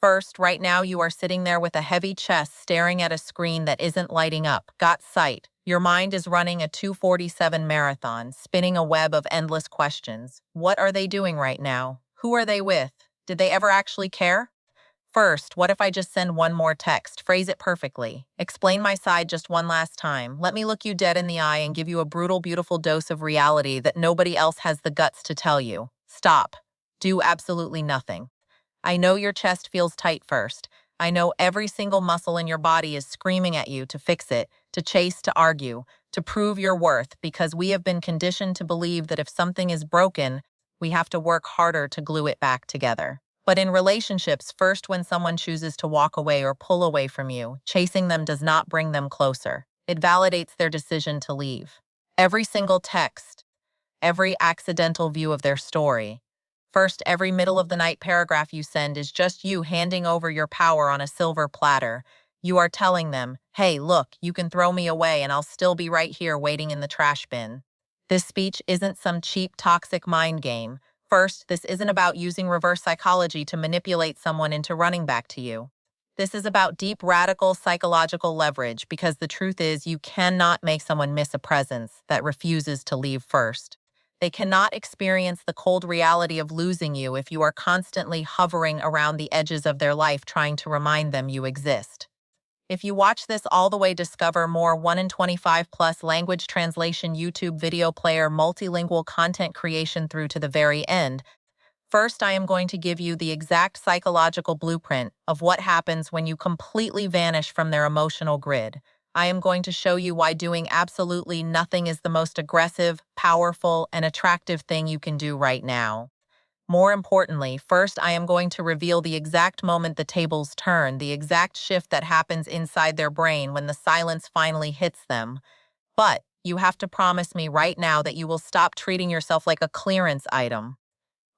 First, right now you are sitting there with a heavy chest staring at a screen that isn't lighting up. Got sight. Your mind is running a 2:47 marathon, spinning a web of endless questions. What are they doing right now? Who are they with? Did they ever actually care? First, what if I just send one more text? Phrase it perfectly. Explain my side just one last time. Let me look you dead in the eye and give you a brutal, beautiful dose of reality that nobody else has the guts to tell you. Stop. Do absolutely nothing. I know your chest feels tight first. I know every single muscle in your body is screaming at you to fix it, to chase, to argue, to prove your worth, because we have been conditioned to believe that if something is broken, we have to work harder to glue it back together. But in relationships, first when someone chooses to walk away or pull away from you, chasing them does not bring them closer. It validates their decision to leave. Every single text, every accidental view of their story, first, every middle of the night paragraph you send is just you handing over your power on a silver platter. You are telling them, hey, look, you can throw me away and I'll still be right here waiting in the trash bin. This speech isn't some cheap, toxic mind game. First, this isn't about using reverse psychology to manipulate someone into running back to you. This is about deep, radical psychological leverage, because the truth is you cannot make someone miss a presence that refuses to leave first. They cannot experience the cold reality of losing you if you are constantly hovering around the edges of their life trying to remind them you exist. If you watch this all the way, discover more 1 in 25 plus language translation YouTube video player multilingual content creation through to the very end. First, I am going to give you the exact psychological blueprint of what happens when you completely vanish from their emotional grid. I am going to show you why doing absolutely nothing is the most aggressive, powerful, and attractive thing you can do right now. More importantly, first I am going to reveal the exact moment the tables turn, the exact shift that happens inside their brain when the silence finally hits them. But you have to promise me right now that you will stop treating yourself like a clearance item.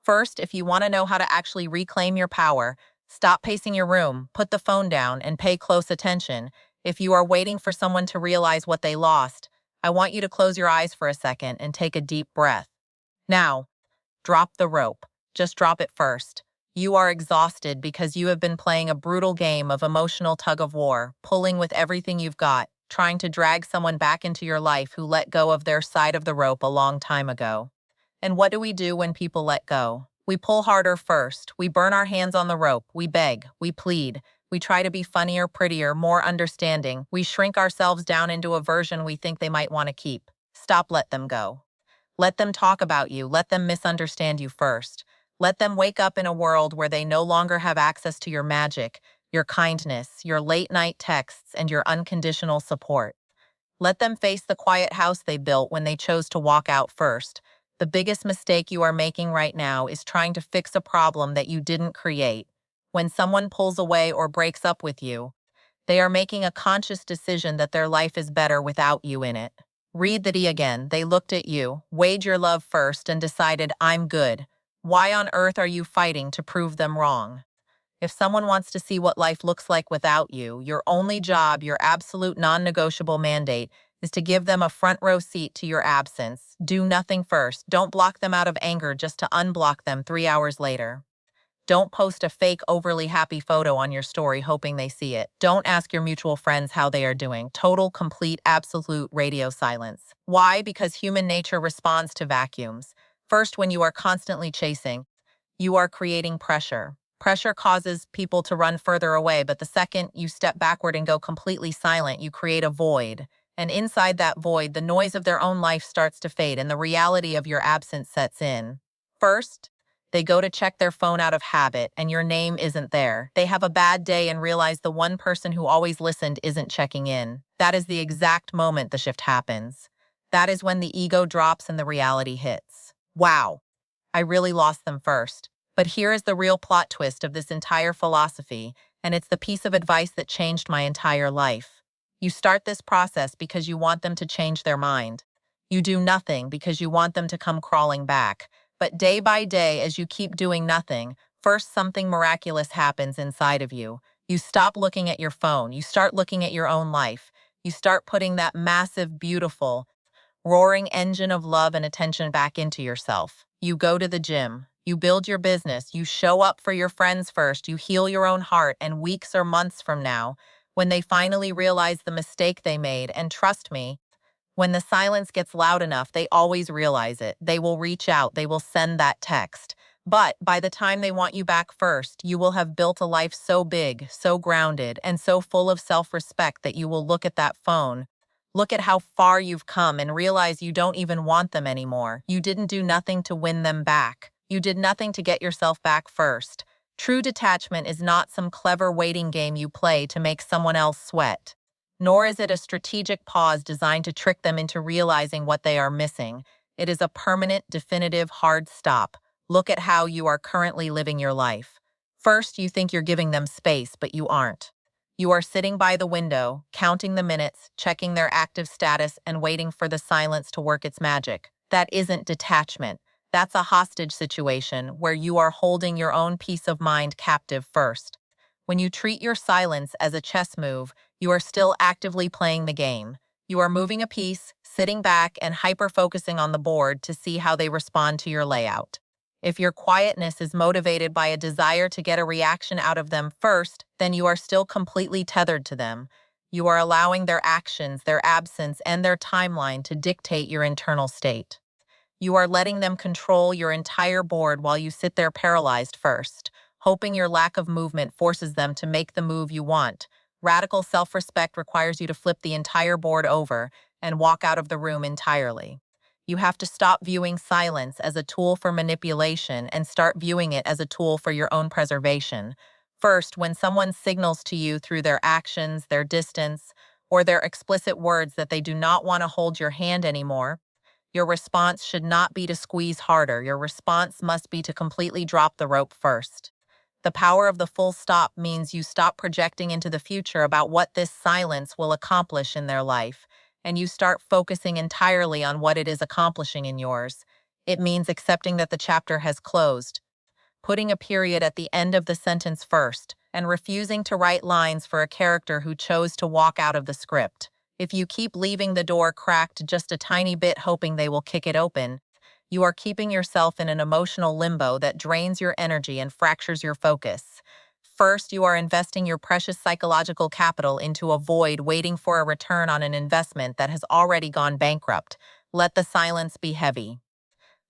First, if you want to know how to actually reclaim your power, stop pacing your room, put the phone down, and pay close attention. If you are waiting for someone to realize what they lost, I want you to close your eyes for a second and take a deep breath. Now, drop the rope. Just drop it first. You are exhausted because you have been playing a brutal game of emotional tug-of-war, pulling with everything you've got, trying to drag someone back into your life who let go of their side of the rope a long time ago. And what do we do when people let go? We pull harder first. We burn our hands on the rope. We beg. We plead. We try to be funnier, prettier, more understanding. We shrink ourselves down into a version we think they might want to keep. Stop, let them go. Let them talk about you. Let them misunderstand you first. Let them wake up in a world where they no longer have access to your magic, your kindness, your late-night texts, and your unconditional support. Let them face the quiet house they built when they chose to walk out first. The biggest mistake you are making right now is trying to fix a problem that you didn't create. When someone pulls away or breaks up with you, they are making a conscious decision that their life is better without you in it. Read the D again. They looked at you, weighed your love first, and decided, I'm good. Why on earth are you fighting to prove them wrong? If someone wants to see what life looks like without you, your only job, your absolute non-negotiable mandate, is to give them a front row seat to your absence. Do nothing first. Don't block them out of anger just to unblock them 3 hours later. Don't post a fake, overly happy photo on your story hoping they see it. Don't ask your mutual friends how they are doing. Total, complete, absolute radio silence. Why? Because human nature responds to vacuums. First, when you are constantly chasing, you are creating pressure. Pressure causes people to run further away, but the second you step backward and go completely silent, you create a void. And inside that void, the noise of their own life starts to fade and the reality of your absence sets in. First, they go to check their phone out of habit and your name isn't there. They have a bad day and realize the one person who always listened isn't checking in. That is the exact moment the shift happens. That is when the ego drops and the reality hits. Wow, I really lost them first. But here is the real plot twist of this entire philosophy, and it's the piece of advice that changed my entire life. You start this process because you want them to change their mind. You do nothing because you want them to come crawling back. But day by day, as you keep doing nothing, first something miraculous happens inside of you. You stop looking at your phone. You start looking at your own life. You start putting that massive, beautiful, roaring engine of love and attention back into yourself. You go to the gym. You build your business, you show up for your friends first, you heal your own heart, and weeks or months from now, when they finally realize the mistake they made, and trust me, when the silence gets loud enough, they always realize it. They will reach out, they will send that text. But by the time they want you back first, you will have built a life so big, so grounded, and so full of self-respect that you will look at that phone, look at how far you've come, and realize you don't even want them anymore. You didn't do nothing to win them back. You did nothing to get yourself back first. True detachment is not some clever waiting game you play to make someone else sweat. Nor is it a strategic pause designed to trick them into realizing what they are missing. It is a permanent, definitive, hard stop. Look at how you are currently living your life. First, you think you're giving them space, but you aren't. You are sitting by the window, counting the minutes, checking their active status, and waiting for the silence to work its magic. That isn't detachment. That's a hostage situation where you are holding your own peace of mind captive first. When you treat your silence as a chess move, you are still actively playing the game. You are moving a piece, sitting back, and hyper-focusing on the board to see how they respond to your layout. If your quietness is motivated by a desire to get a reaction out of them first, then you are still completely tethered to them. You are allowing their actions, their absence, and their timeline to dictate your internal state. You are letting them control your entire board while you sit there paralyzed first, hoping your lack of movement forces them to make the move you want. Radical self-respect requires you to flip the entire board over and walk out of the room entirely. You have to stop viewing silence as a tool for manipulation and start viewing it as a tool for your own preservation. First, when someone signals to you through their actions, their distance, or their explicit words that they do not want to hold your hand anymore, your response should not be to squeeze harder. Your response must be to completely drop the rope first. The power of the full stop means you stop projecting into the future about what this silence will accomplish in their life, and you start focusing entirely on what it is accomplishing in yours. It means accepting that the chapter has closed, putting a period at the end of the sentence first, and refusing to write lines for a character who chose to walk out of the script. If you keep leaving the door cracked just a tiny bit hoping they will kick it open, you are keeping yourself in an emotional limbo that drains your energy and fractures your focus. First, you are investing your precious psychological capital into a void waiting for a return on an investment that has already gone bankrupt. Let the silence be heavy.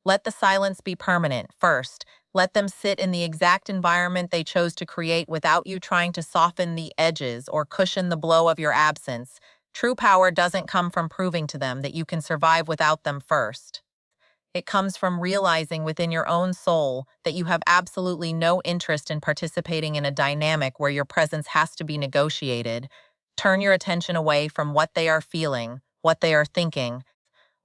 Let the silence be permanent. First, let them sit in the exact environment they chose to create without you trying to soften the edges or cushion the blow of your absence. True power doesn't come from proving to them that you can survive without them first. It comes from realizing within your own soul that you have absolutely no interest in participating in a dynamic where your presence has to be negotiated. Turn your attention away from what they are feeling, what they are thinking,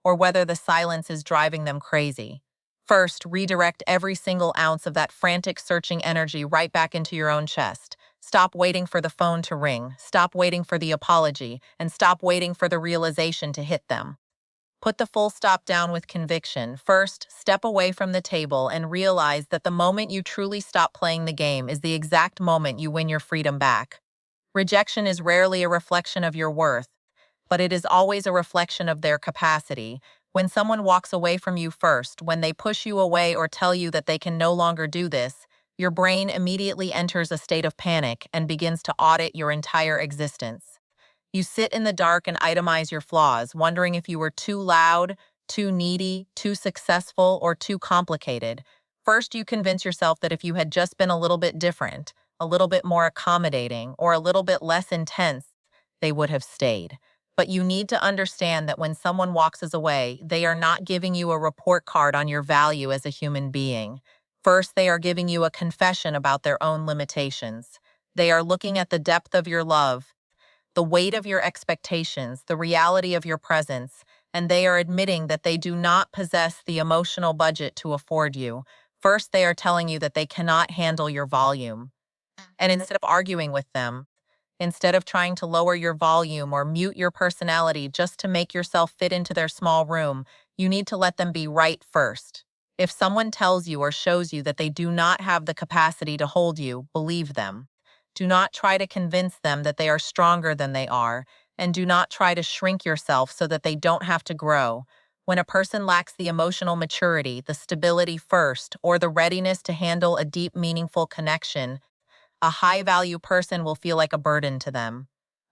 or whether the silence is driving them crazy. First, redirect every single ounce of that frantic searching energy right back into your own chest. Stop waiting for the phone to ring, stop waiting for the apology, and stop waiting for the realization to hit them. Put the full stop down with conviction. First, step away from the table and realize that the moment you truly stop playing the game is the exact moment you win your freedom back. Rejection is rarely a reflection of your worth, but it is always a reflection of their capacity. When someone walks away from you first, when they push you away or tell you that they can no longer do this, your brain immediately enters a state of panic and begins to audit your entire existence. You sit in the dark and itemize your flaws, wondering if you were too loud, too needy, too successful, or too complicated. First, you convince yourself that if you had just been a little bit different, a little bit more accommodating, or a little bit less intense, they would have stayed. But you need to understand that when someone walks away, they are not giving you a report card on your value as a human being. First, they are giving you a confession about their own limitations. They are looking at the depth of your love, the weight of your expectations, the reality of your presence, and they are admitting that they do not possess the emotional budget to afford you. First, they are telling you that they cannot handle your volume. And instead of arguing with them, instead of trying to lower your volume or mute your personality just to make yourself fit into their small room, you need to let them be right first. If someone tells you or shows you that they do not have the capacity to hold you, believe them. Do not try to convince them that they are stronger than they are, and do not try to shrink yourself so that they don't have to grow. When a person lacks the emotional maturity, the stability first, or the readiness to handle a deep, meaningful connection, a high-value person will feel like a burden to them.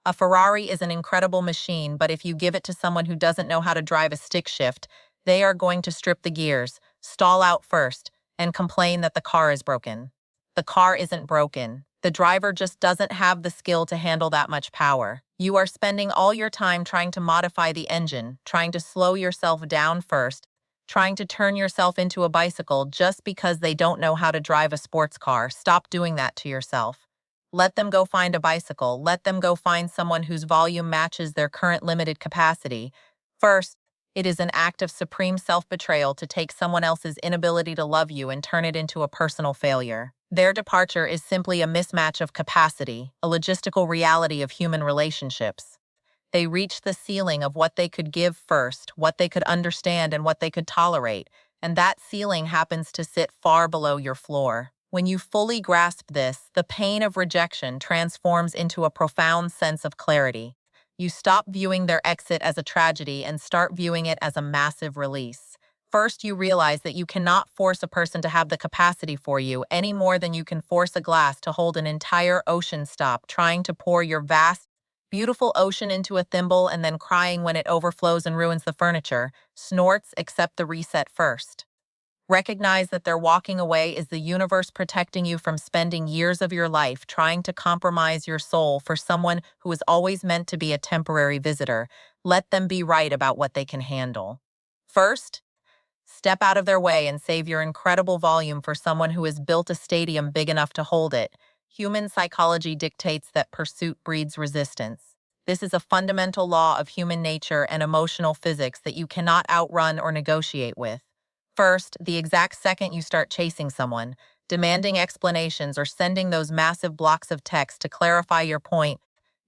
A Ferrari is an incredible machine, but if you give it to someone who doesn't know how to drive a stick shift, they are going to strip the gears, stall out first, and complain that the car is broken. The car isn't broken. The driver just doesn't have the skill to handle that much power. You are spending all your time trying to modify the engine, trying to slow yourself down first, trying to turn yourself into a bicycle just because they don't know how to drive a sports car. Stop doing that to yourself. Let them go find a bicycle. Let them go find someone whose volume matches their current limited capacity. First, it is an act of supreme self-betrayal to take someone else's inability to love you and turn it into a personal failure. Their departure is simply a mismatch of capacity, a logistical reality of human relationships. They reach the ceiling of what they could give first, what they could understand, and what they could tolerate, and that ceiling happens to sit far below your floor. When you fully grasp this, the pain of rejection transforms into a profound sense of clarity. You stop viewing their exit as a tragedy and start viewing it as a massive release. First, you realize that you cannot force a person to have the capacity for you any more than you can force a glass to hold an entire ocean. Stop trying to pour your vast, beautiful ocean into a thimble and then crying when it overflows and ruins the furniture. Snorts, accept the reset first. Recognize that their walking away is the universe protecting you from spending years of your life trying to compromise your soul for someone who is always meant to be a temporary visitor. Let them be right about what they can handle. First, step out of their way and save your incredible volume for someone who has built a stadium big enough to hold it. Human psychology dictates that pursuit breeds resistance. This is a fundamental law of human nature and emotional physics that you cannot outrun or negotiate with. First, the exact second you start chasing someone, demanding explanations or sending those massive blocks of text to clarify your point,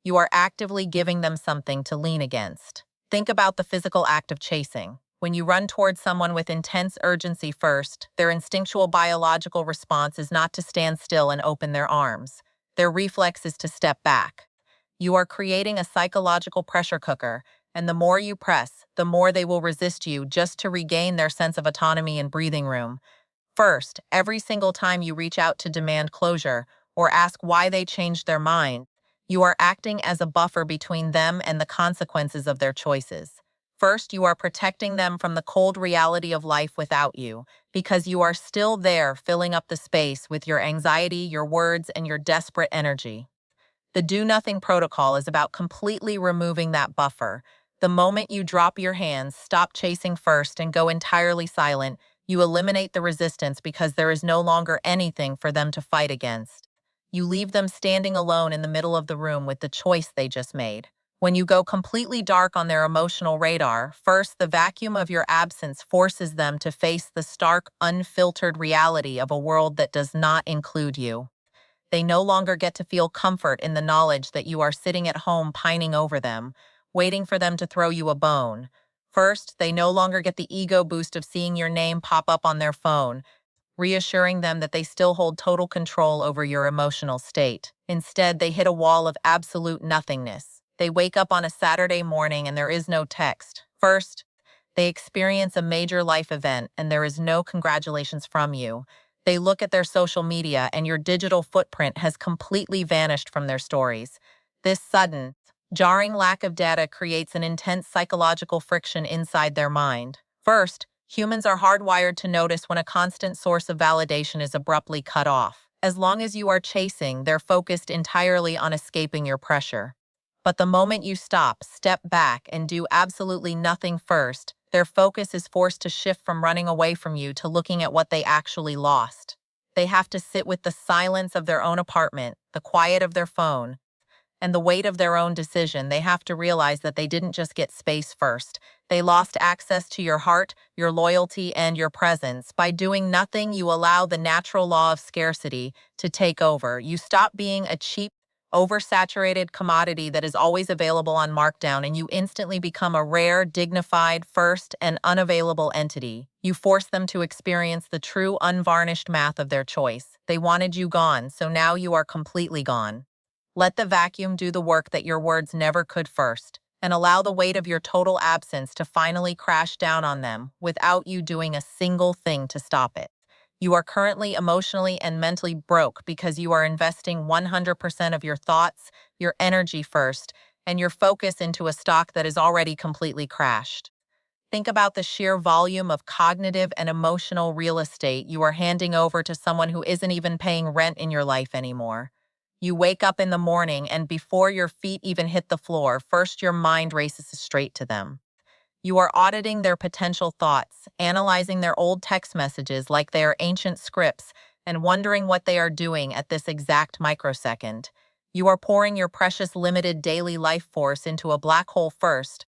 you are actively giving them something to lean against. Think about the physical act of chasing. When you run towards someone with intense urgency first, their instinctual biological response is not to stand still and open their arms. Their reflex is to step back. You are creating a psychological pressure cooker, and the more you press, the more they will resist you just to regain their sense of autonomy and breathing room. First, every single time you reach out to demand closure or ask why they changed their mind, you are acting as a buffer between them and the consequences of their choices. First, you are protecting them from the cold reality of life without you, because you are still there filling up the space with your anxiety, your words, and your desperate energy. The do-nothing protocol is about completely removing that buffer. The moment you drop your hands, stop chasing first, and go entirely silent, you eliminate the resistance because there is no longer anything for them to fight against. You leave them standing alone in the middle of the room with the choice they just made. When you go completely dark on their emotional radar, first, the vacuum of your absence forces them to face the stark, unfiltered reality of a world that does not include you. They no longer get to feel comfort in the knowledge that you are sitting at home pining over them, waiting for them to throw you a bone. First, they no longer get the ego boost of seeing your name pop up on their phone, reassuring them that they still hold total control over your emotional state. Instead, they hit a wall of absolute nothingness. They wake up on a Saturday morning and there is no text. First, they experience a major life event and there is no congratulations from you. They look at their social media and your digital footprint has completely vanished from their stories. This sudden, jarring lack of data creates an intense psychological friction inside their mind. First, humans are hardwired to notice when a constant source of validation is abruptly cut off. As long as you are chasing, they're focused entirely on escaping your pressure. But the moment you stop, step back, and do absolutely nothing first, their focus is forced to shift from running away from you to looking at what they actually lost. They have to sit with the silence of their own apartment, the quiet of their phone, and the weight of their own decision. They have to realize that they didn't just get space first. They lost access to your heart, your loyalty, and your presence. By doing nothing, you allow the natural law of scarcity to take over. You stop being a cheap, oversaturated commodity that is always available on markdown, and you instantly become a rare, dignified, first, and unavailable entity. You force them to experience the true, unvarnished math of their choice. They wanted you gone, so now you are completely gone. Let the vacuum do the work that your words never could. First, and allow the weight of your total absence to finally crash down on them without you doing a single thing to stop it. You are currently emotionally and mentally broke because you are investing 100% of your thoughts, your energy first, and your focus into a stock that is already completely crashed. Think about the sheer volume of cognitive and emotional real estate you are handing over to someone who isn't even paying rent in your life anymore. You wake up in the morning, and before your feet even hit the floor, first your mind races straight to them. You are auditing their potential thoughts, analyzing their old text messages like they are ancient scripts, and wondering what they are doing at this exact microsecond. You are pouring your precious limited daily life force into a black hole first,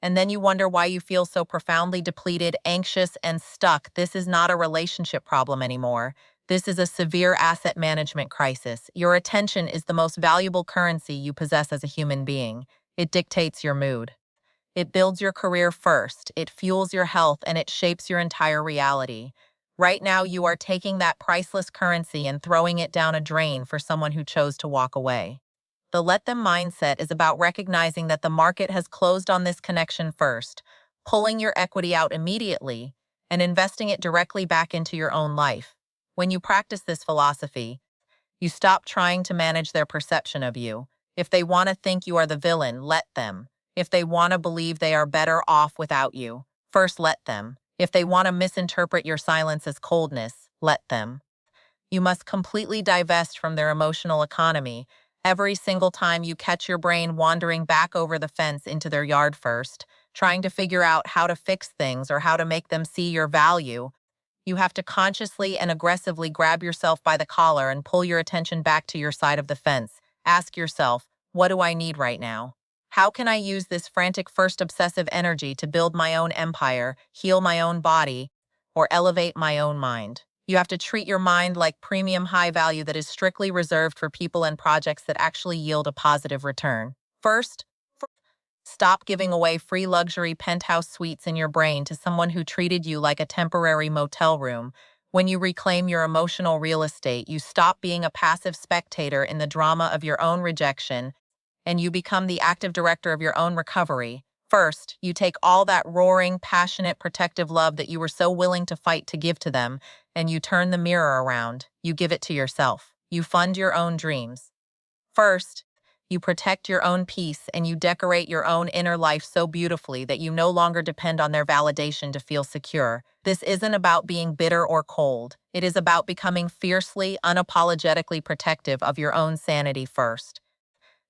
and then you wonder why you feel so profoundly depleted, anxious, and stuck. This is not a relationship problem anymore. This is a severe asset management crisis. Your attention is the most valuable currency you possess as a human being. It dictates your mood. It builds your career first, it fuels your health, and it shapes your entire reality. Right now, you are taking that priceless currency and throwing it down a drain for someone who chose to walk away. The let them mindset is about recognizing that the market has closed on this connection first, pulling your equity out immediately, and investing it directly back into your own life. When you practice this philosophy, you stop trying to manage their perception of you. If they want to think you are the villain, let them. If they want to believe they are better off without you, first let them. If they want to misinterpret your silence as coldness, let them. You must completely divest from their emotional economy. Every single time you catch your brain wandering back over the fence into their yard first, trying to figure out how to fix things or how to make them see your value, you have to consciously and aggressively grab yourself by the collar and pull your attention back to your side of the fence. Ask yourself, what do I need right now? How can I use this frantic first obsessive energy to build my own empire, heal my own body, or elevate my own mind? You have to treat your mind like premium high value that is strictly reserved for people and projects that actually yield a positive return. First, stop giving away free luxury penthouse suites in your brain to someone who treated you like a temporary motel room. When you reclaim your emotional real estate, you stop being a passive spectator in the drama of your own rejection, and you become the active director of your own recovery. First, you take all that roaring, passionate, protective love that you were so willing to fight to give to them, and you turn the mirror around. You give it to yourself. You fund your own dreams. First, you protect your own peace and you decorate your own inner life so beautifully that you no longer depend on their validation to feel secure. This isn't about being bitter or cold. It is about becoming fiercely, unapologetically protective of your own sanity first.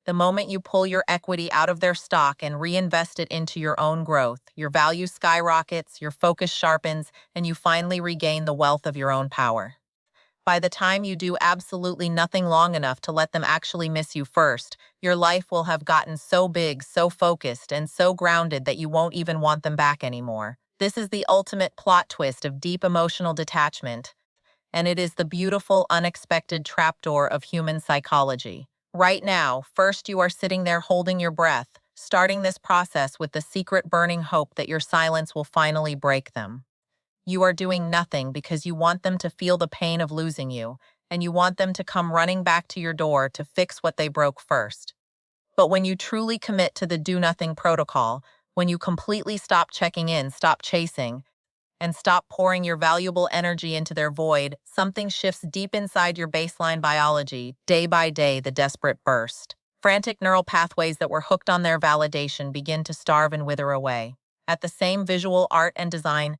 The moment you pull your equity out of their stock and reinvest it into your own growth, your value skyrockets, your focus sharpens, and you finally regain the wealth of your own power. By the time you do absolutely nothing long enough to let them actually miss you first, your life will have gotten so big, so focused, and so grounded that you won't even want them back anymore. This is the ultimate plot twist of deep emotional detachment, and it is the beautiful, unexpected trapdoor of human psychology. Right now, first you are sitting there holding your breath, starting this process with the secret burning hope that your silence will finally break them. You are doing nothing because you want them to feel the pain of losing you, and you want them to come running back to your door to fix what they broke first. But when you truly commit to the do-nothing protocol, when you completely stop checking in, stop chasing, and stop pouring your valuable energy into their void, something shifts deep inside your baseline biology. Day by day, the desperate burst. Frantic neural pathways that were hooked on their validation begin to starve and wither away. At the same visual art and design,